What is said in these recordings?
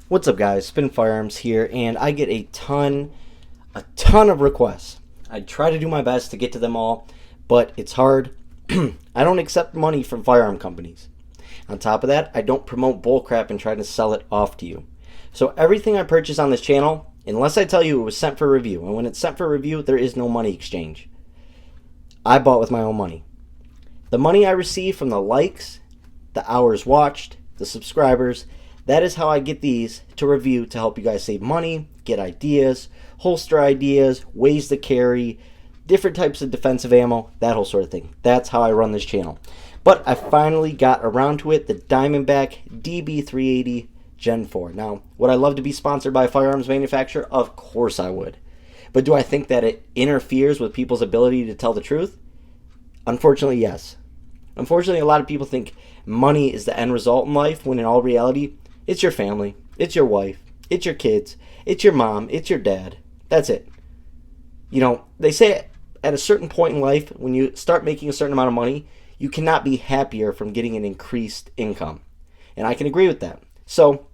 What's up, guys? Spin Firearms here, and I get a ton of requests. I try to do my best to get to them all, but it's hard. I don't accept money from firearm companies. On top of that, I don't promote bullcrap and try to sell it off to you. So everything I purchase on this channel, unless I tell you it was sent for review, and when it's sent for review, there is no money exchange. I bought with my own money. The money I receive from the likes, the hours watched, the subscribers, that is how I get these to review to help you guys save money, get ideas, holster ideas, ways to carry, different types of defensive ammo, that whole sort of thing. That's how I run this channel. But I finally got around to it, the Diamondback DB380 Gen 4. Now, would I love to be sponsored by a firearms manufacturer? Of course I would. But do I think that it interferes with people's ability to tell the truth? Unfortunately, yes. Unfortunately, a lot of people think money is the end result in life, when in all reality, it's your family, it's your wife, it's your kids, it's your mom, it's your dad. That's it. You know, they say at a certain point in life, when you start making a certain amount of money, you cannot be happier from getting an increased income. And I can agree with that. So,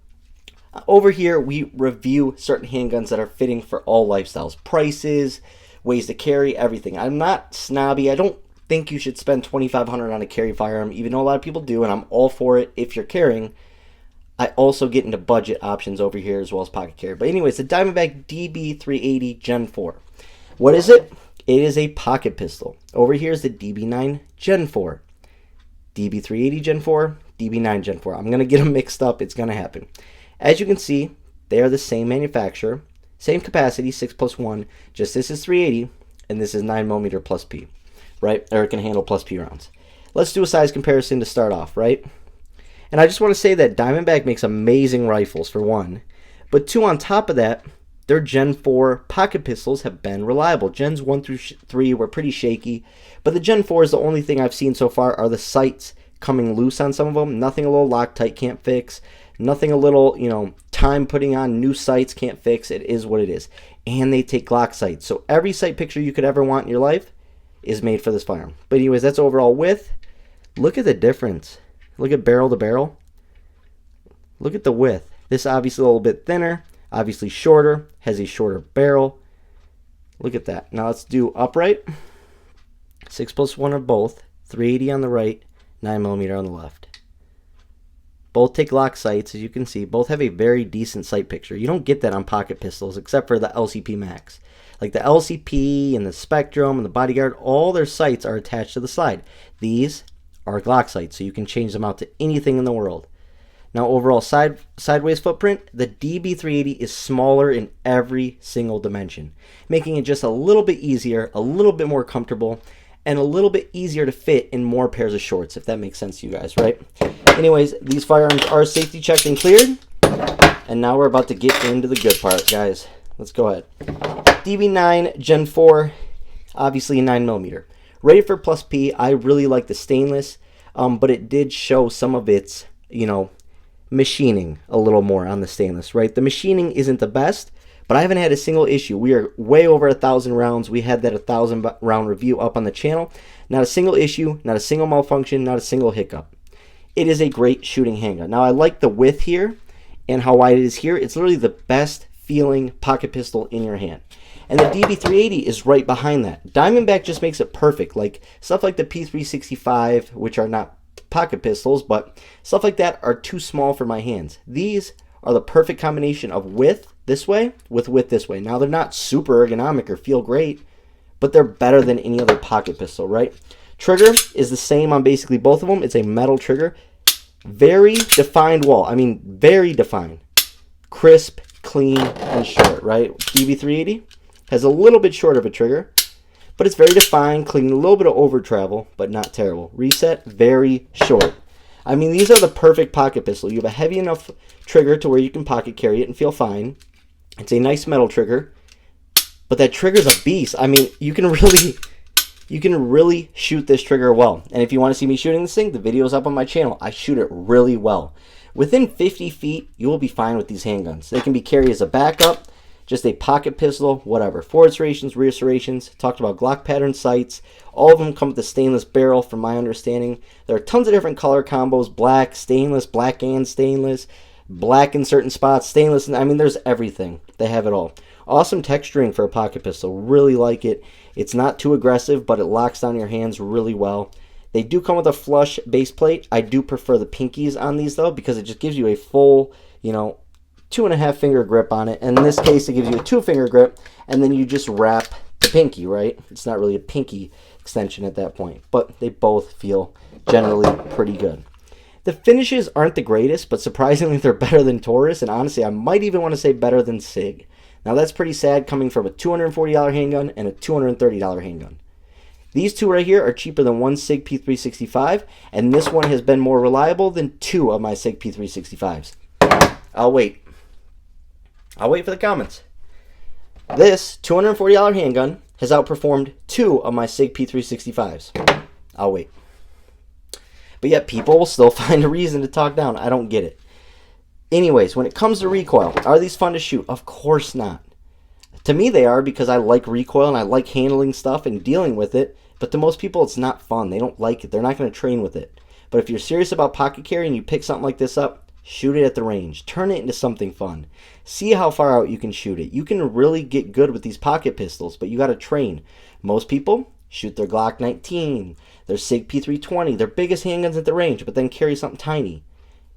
over here, we review certain handguns that are fitting for all lifestyles. Prices, ways to carry, everything. I'm not snobby. I don't think you should spend $2,500 on a carry firearm, even though a lot of people do, and I'm all for it if you're carrying. I also get into budget options over here as well as pocket carry. But anyways, the Diamondback DB380 Gen 4. What is it? It is a pocket pistol. Over here is the DB9 Gen 4. DB380 Gen 4, DB9 Gen 4. I'm going to get them mixed up. It's going to happen. As you can see, they are the same manufacturer, same capacity, 6+1. Just this is 380, and this is 9mm plus P, right? Or it can handle plus P rounds. Let's do a size comparison to start off, right? And I just want to say that Diamondback makes amazing rifles, for one. But two, on top of that, their Gen 4 pocket pistols have been reliable. Gens 1 through 3 were pretty shaky. But the Gen 4 is the only thing I've seen so far are the sights coming loose on some of them. Nothing a little Loctite can't fix. Nothing a little, time putting on new sights can't fix. It is what it is. And they take Glock sights. So every sight picture you could ever want in your life is made for this firearm. But anyways, that's overall width. Look at the difference. Look at barrel to barrel. Look at the width. This obviously a little bit thinner, obviously shorter, has a shorter barrel. Look at that. Now let's do upright. 6+1 of both. 380 on the right, 9mm on the left. Both take lock sights, as you can see. Both have a very decent sight picture. You don't get that on pocket pistols, except for the LCP Max. Like the LCP and the Spectrum and the Bodyguard, all their sights are attached to the slide. These are Glock sights, so you can change them out to anything in the world. Now, overall sideways footprint, the DB380 is smaller in every single dimension, making it just a little bit easier, a little bit more comfortable, and a little bit easier to fit in more pairs of shorts, if that makes sense to you guys, right? Anyways, these firearms are safety checked and cleared, and now we're about to get into the good part, guys. Let's go ahead. DB9 Gen 4, obviously a 9mm. Rated for plus P. I really like the stainless, but it did show some of its, machining a little more on the stainless, right? The machining isn't the best, but I haven't had a single issue. We are way over 1,000 rounds. We had that 1,000 round review up on the channel. Not a single issue, not a single malfunction, not a single hiccup. It is a great shooting handgun. Now, I like the width here and how wide it is here. It's literally the best feeling pocket pistol in your hand. And the DB380 is right behind that. Diamondback just makes it perfect. Like stuff like the P365, which are not pocket pistols, but stuff like that are too small for my hands. These are the perfect combination of width this way with width this way. Now, they're not super ergonomic or feel great, but they're better than any other pocket pistol, right? Trigger is the same on basically both of them. It's a metal trigger. Very defined wall. I mean, very defined. Crisp, clean, and short, right? DB380 has a little bit short of a trigger, but it's very defined, clean, a little bit of over travel, but not terrible. Reset, very short. I mean, these are the perfect pocket pistol. You have a heavy enough trigger to where you can pocket carry it and feel fine. It's a nice metal trigger, but that trigger's a beast. I mean, you can really shoot this trigger well. And if you want to see me shooting this thing, the video's up on my channel. I shoot it really well. Within 50 feet, you will be fine with these handguns. They can be carried as a backup, just a pocket pistol, whatever. Forward serrations, rear serrations. Talked about Glock pattern sights. All of them come with a stainless barrel, from my understanding. There are tons of different color combos: black, stainless, black and stainless. black in certain spots, stainless. I mean, there's everything. They have it all. Awesome texturing for a pocket pistol. Really like it. It's not too aggressive, but it locks down your hands really well. They do come with a flush base plate. I do prefer the pinkies on these, though, because it just gives you a full, 2.5 finger grip on it. And in this case, it gives you a 2-finger grip, and then you just wrap the pinky, right? It's not really a pinky extension at that point, but they both feel generally pretty good. The finishes aren't the greatest, but surprisingly, they're better than Taurus, and honestly, I might even want to say better than SIG. Now, that's pretty sad coming from a $240 handgun and a $230 handgun. These two right here are cheaper than one SIG P365, and this one has been more reliable than 2 of my SIG P365s. I'll wait. I'll wait for the comments. This $240 handgun has outperformed 2 of my SIG P365s. I'll wait. But yet people will still find a reason to talk down. I don't get it. Anyways, when it comes to recoil, are these fun to shoot? Of course not. To me they are, because I like recoil and I like handling stuff and dealing with it. But to most people it's not fun. They don't like it. They're not going to train with it. But if you're serious about pocket carry and you pick something like this up, shoot it at the range. Turn it into something fun. See how far out you can shoot it. You can really get good with these pocket pistols, but you got to train. Most people shoot their Glock 19, their SIG P320, their biggest handguns at the range, but then carry something tiny.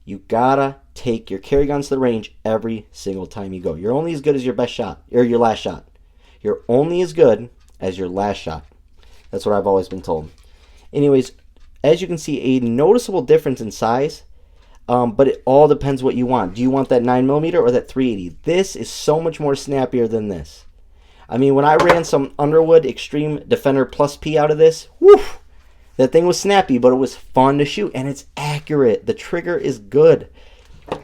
You gotta take your carry guns to the range every single time you go. You're only as good as your best shot, or your last shot. You're only as good as your last shot. That's what I've always been told. Anyways, as you can see, a noticeable difference in size, but it all depends what you want. Do you want that 9mm or that 380? This is so much more snappier than this. I mean, when I ran some Underwood Extreme Defender Plus P out of this, whew, that thing was snappy, but it was fun to shoot, and it's accurate. The trigger is good.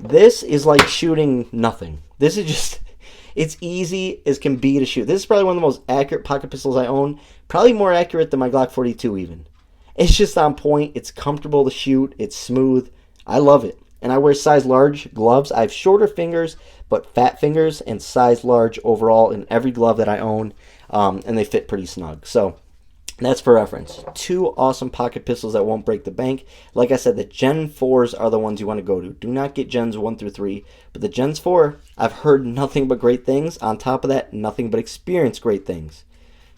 This is like shooting nothing. This is just, it's easy as can be to shoot. This is probably one of the most accurate pocket pistols I own. Probably more accurate than my Glock 42 even. It's just on point. It's comfortable to shoot. It's smooth. I love it. And I wear size large gloves. I have shorter fingers, but fat fingers, and size large overall in every glove that I own. And they fit pretty snug. So that's for reference. 2 awesome pocket pistols that won't break the bank. Like I said, the Gen 4s are the ones you want to go to. Do not get Gens 1 through 3. But the Gens 4, I've heard nothing but great things. On top of that, nothing but experienced great things.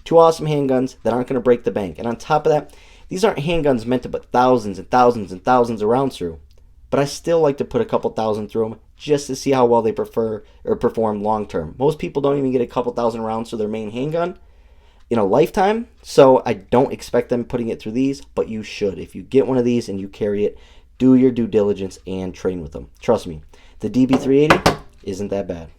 2 awesome handguns that aren't going to break the bank. And on top of that, these aren't handguns meant to put thousands and thousands and thousands of rounds through. But I still like to put a couple thousand through them just to see how well they perform long term. Most people don't even get a couple thousand rounds through their main handgun in a lifetime, so I don't expect them putting it through these, but you should. If you get one of these and you carry it, do your due diligence and train with them. Trust me, the DB380 isn't that bad.